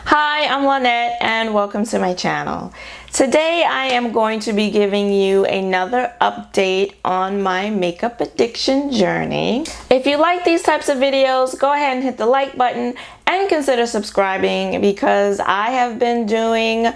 Hi, I'm Lynette and welcome to my channel. Today I am going to be giving you another update on my makeup addiction journey. If you like these types of videos, go ahead and hit the like button and consider subscribing because I have been doing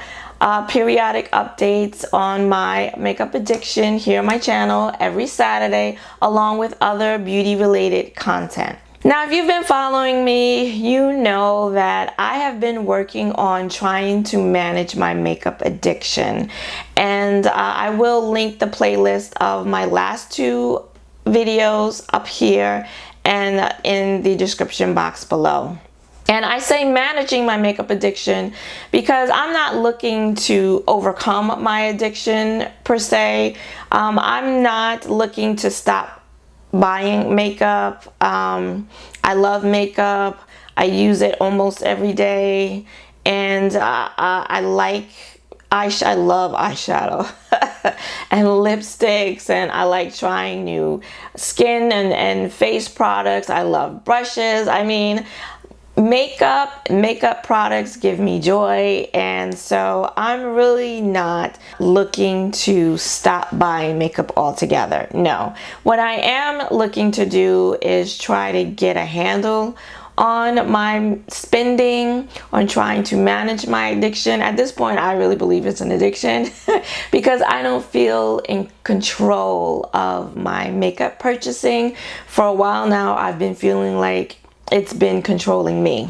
periodic updates on my makeup addiction here on my channel every Saturday along with other beauty related content. Now, if you've been following me, you know that I have been working on trying to manage my makeup addiction. And I will link the playlist of my last two videos up here and in the description box below. And I say managing my makeup addiction because I'm not looking to overcome my addiction per se. I'm not looking to stop buying makeup. I love makeup. I use it almost every day, and I love eyeshadow and lipsticks, and I like trying new skin and face products. I love brushes. I mean, makeup products give me joy, and so I'm really not looking to stop buying makeup altogether. No, what I am looking to do is try to get a handle on my spending, on trying to manage my addiction. At this point, I really believe it's an addiction because I don't feel in control of my makeup purchasing. For a while now, I've been feeling like it's been controlling me.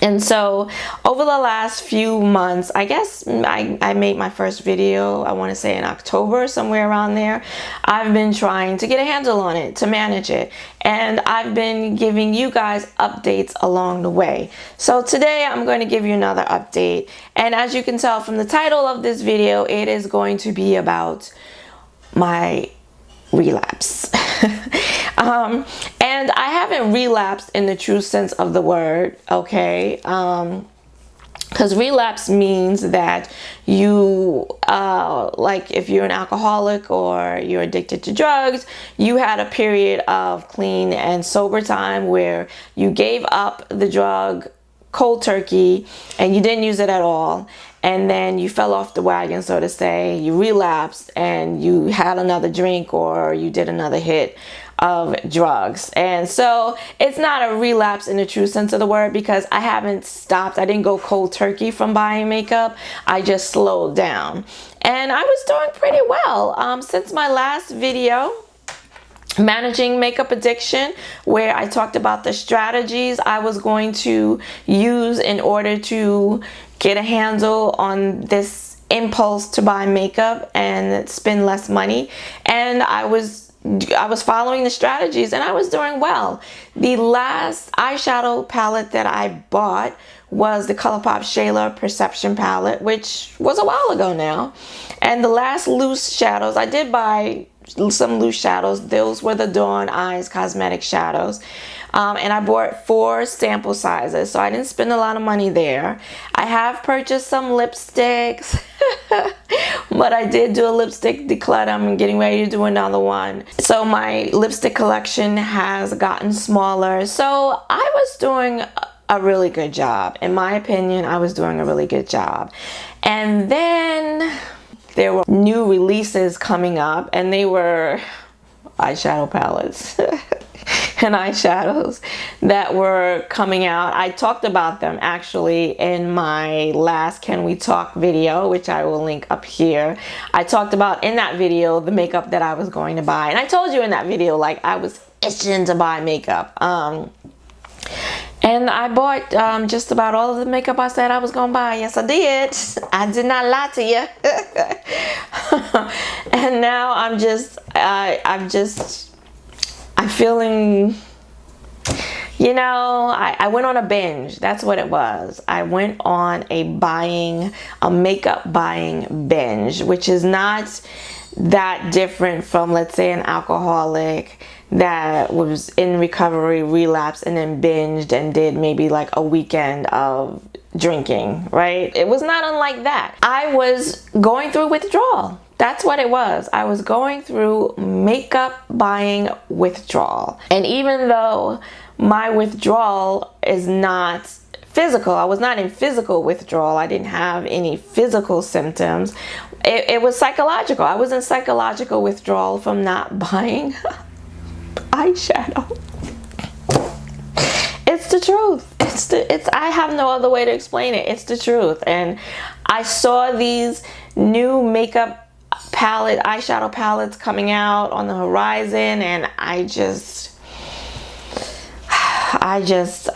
And so over the last few months, I guess I made my first video, I want to say in October, somewhere around there. I've been trying to get a handle on it, to manage it. And I've been giving you guys updates along the way. So today I'm going to give you another update. And as you can tell from the title of this video, it is going to be about my relapse. And I haven't relapsed in the true sense of the word, okay? Because relapse means that you, like if you're an alcoholic or you're addicted to drugs, you had a period of clean and sober time where you gave up the drug cold turkey and you didn't use it at all. And then you fell off the wagon, so to say. You relapsed and you had another drink or you did another hit of drugs. And so it's not a relapse in the true sense of the word because I haven't stopped. I didn't go cold turkey from buying makeup. I just slowed down. And I was doing pretty well. Since my last video, managing makeup addiction, where I talked about the strategies I was going to use in order to get a handle on this impulse to buy makeup and spend less money, and I was following the strategies and I was doing well. The last eyeshadow palette that I bought was the ColourPop Shayla Perception palette, which was a while ago now. And the last loose shadows, I did buy some loose shadows. Those were the Dawn Eyes Cosmetic shadows. And I bought 4 sample sizes, so I didn't spend a lot of money there. I have purchased some lipsticks, but I did do a lipstick declutter. I'm getting ready to do another one. So my lipstick collection has gotten smaller. So I was doing a really good job. In my opinion, I was doing a really good job. And then there were new releases coming up, and they were eyeshadow palettes and eyeshadows that were coming out. I talked about them actually in my last Can We Talk video, which I will link up here. I talked about in that video the makeup that I was going to buy, and I told you in that video like I was itching to buy makeup. And I bought just about all of the makeup I said I was gonna buy. Yes, I did. I did not lie to you. And now I'm feeling, you know, I went on a binge. That's what it was. I went on a makeup buying binge, which is not that different from, let's say, an alcoholic that was in recovery, relapsed, and then binged and did maybe like a weekend of drinking, right? It was not unlike that. I was going through withdrawal. That's what it was. I was going through makeup buying withdrawal. And even though my withdrawal is not physical. I was not in physical withdrawal. I didn't have any physical symptoms. It was psychological. I was in psychological withdrawal from not buying eyeshadow. It's the truth. I have no other way to explain it. It's the truth. And I saw these new makeup eyeshadow palettes coming out on the horizon, and I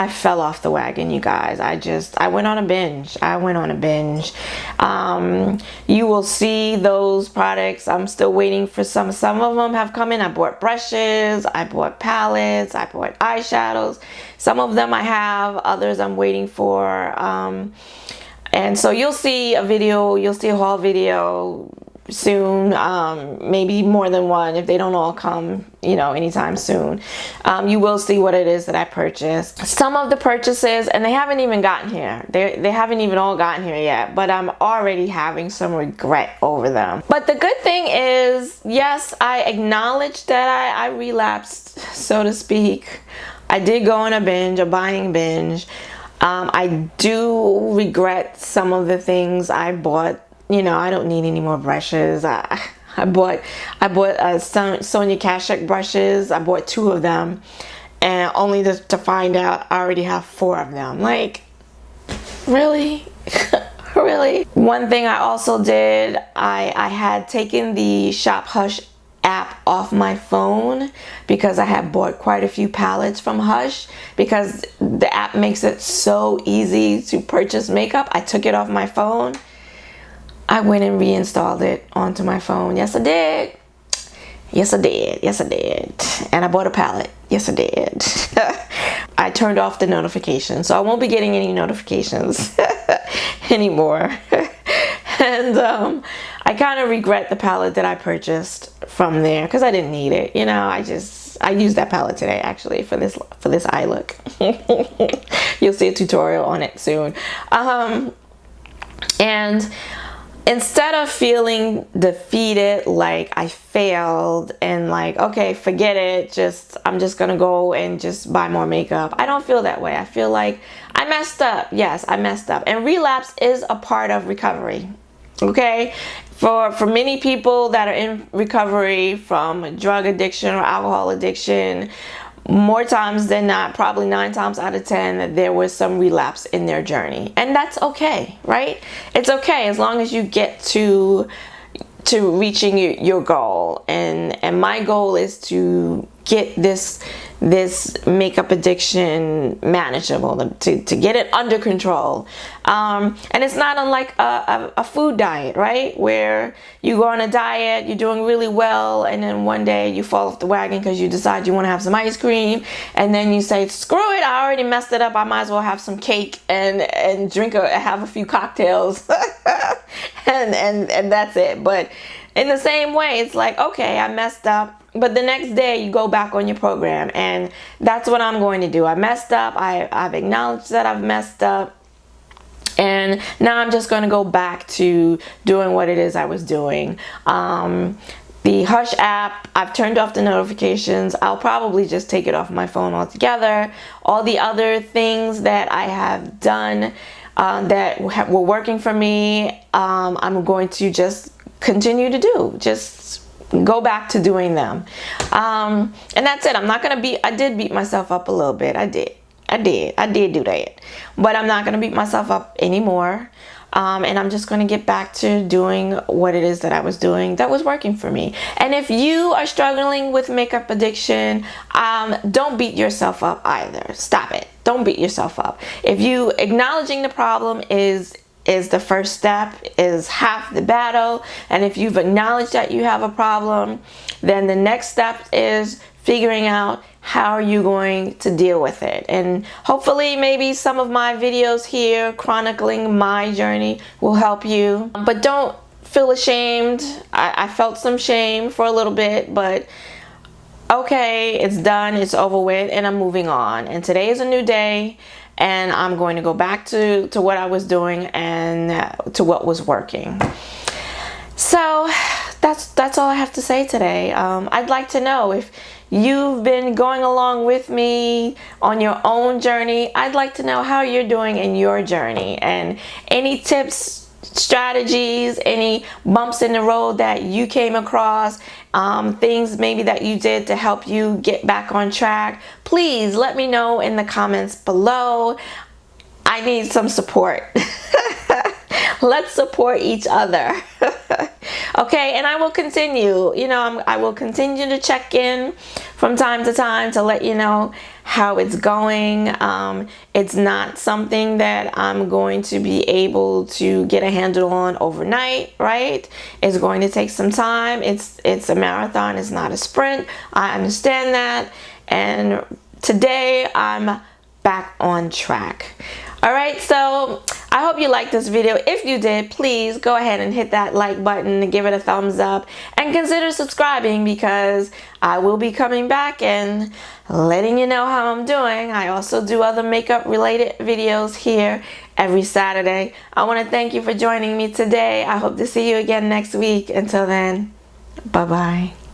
fell off the wagon, you guys. I went on a binge. You will see those products. I'm still waiting for some of them have come in. I bought brushes, I bought palettes, I bought eyeshadows. Some of them I have, others I'm waiting for. And so you'll see a haul video soon, maybe more than one if they don't all come, anytime soon. You will see what it is that I purchased. Some of the purchases, and they haven't even gotten here. They haven't even all gotten here yet, but I'm already having some regret over them. But the good thing is, yes, I acknowledge that I relapsed, so to speak. I did go on a buying binge. I do regret some of the things I bought. I don't need any more brushes. I bought Sonia Kashuk brushes. I bought 2 of them, and only to find out I already have 4 of them. Like, really? Really? One thing I also did, I had taken the Shop Hush app off my phone because I had bought quite a few palettes from Hush, because the app makes it so easy to purchase makeup. I took it off my phone. I went and reinstalled it onto my phone. Yes, I did. Yes, I did. Yes, I did. And I bought a palette. Yes, I did. I turned off the notifications, so I won't be getting any notifications anymore. And I kind of regret the palette that I purchased from there because I didn't need it. I used that palette today actually for this eye look. You'll see a tutorial on it soon. And instead of feeling defeated, like I failed and like, okay, forget it, I'm just gonna go and just buy more makeup, I don't feel that way. I feel like I messed up. Yes, I messed up. And relapse is a part of recovery. Okay, for many people that are in recovery from drug addiction or alcohol addiction, more times than not, probably 9 times out of 10, there was some relapse in their journey. And that's okay, right? It's okay as long as you get to reaching your goal. And my goal is to get this makeup addiction manageable, to get it under control. And it's not unlike a food diet, right? Where you go on a diet, you're doing really well, and then one day you fall off the wagon because you decide you want to have some ice cream, and then you say, screw it, I already messed it up, I might as well have some cake and have a few cocktails and that's it. But in the same way, it's like, okay, I messed up, but the next day you go back on your program, and that's what I'm going to do. I messed up. I've acknowledged that I've messed up, and now I'm just going to go back to doing what it is I was doing. The Hush app, I've turned off the notifications. I'll probably just take it off my phone altogether. All the other things that I have done that were working for me, I'm going to just continue to do. Just go back to doing them. And that's it. I'm not going to I did beat myself up a little bit. I did do that. But I'm not going to beat myself up anymore. And I'm just going to get back to doing what it is that I was doing that was working for me. And if you are struggling with makeup addiction, don't beat yourself up either. Stop it. Don't beat yourself up. If you acknowledging the problem is the first step, is half the battle. And if you've acknowledged that you have a problem, then the next step is figuring out how are you going to deal with it. And hopefully maybe some of my videos here chronicling my journey will help you. But don't feel ashamed. I felt some shame for a little bit, but okay, it's done, it's over with, and I'm moving on. And today is a new day, and I'm going to go back to what I was doing and to what was working. So that's all I have to say today. I'd like to know if you've been going along with me on your own journey. I'd like to know how you're doing in your journey, and any tips, strategies, any bumps in the road that you came across, things maybe that you did to help you get back on track. Please let me know in the comments below. I need some support. Let's support each other. Okay, and I will continue. You know, I will continue to check in from time to time to let you know how it's going. It's not something that I'm going to be able to get a handle on overnight, right? It's going to take some time. It's a marathon. It's not a sprint. I understand that. And today I'm back on track. All right, so I hope you liked this video. If you did, please go ahead and hit that like button and give it a thumbs up, and consider subscribing, because I will be coming back and letting you know how I'm doing. I also do other makeup related videos here every Saturday. I want to thank you for joining me today. I hope to see you again next week. Until then, bye-bye.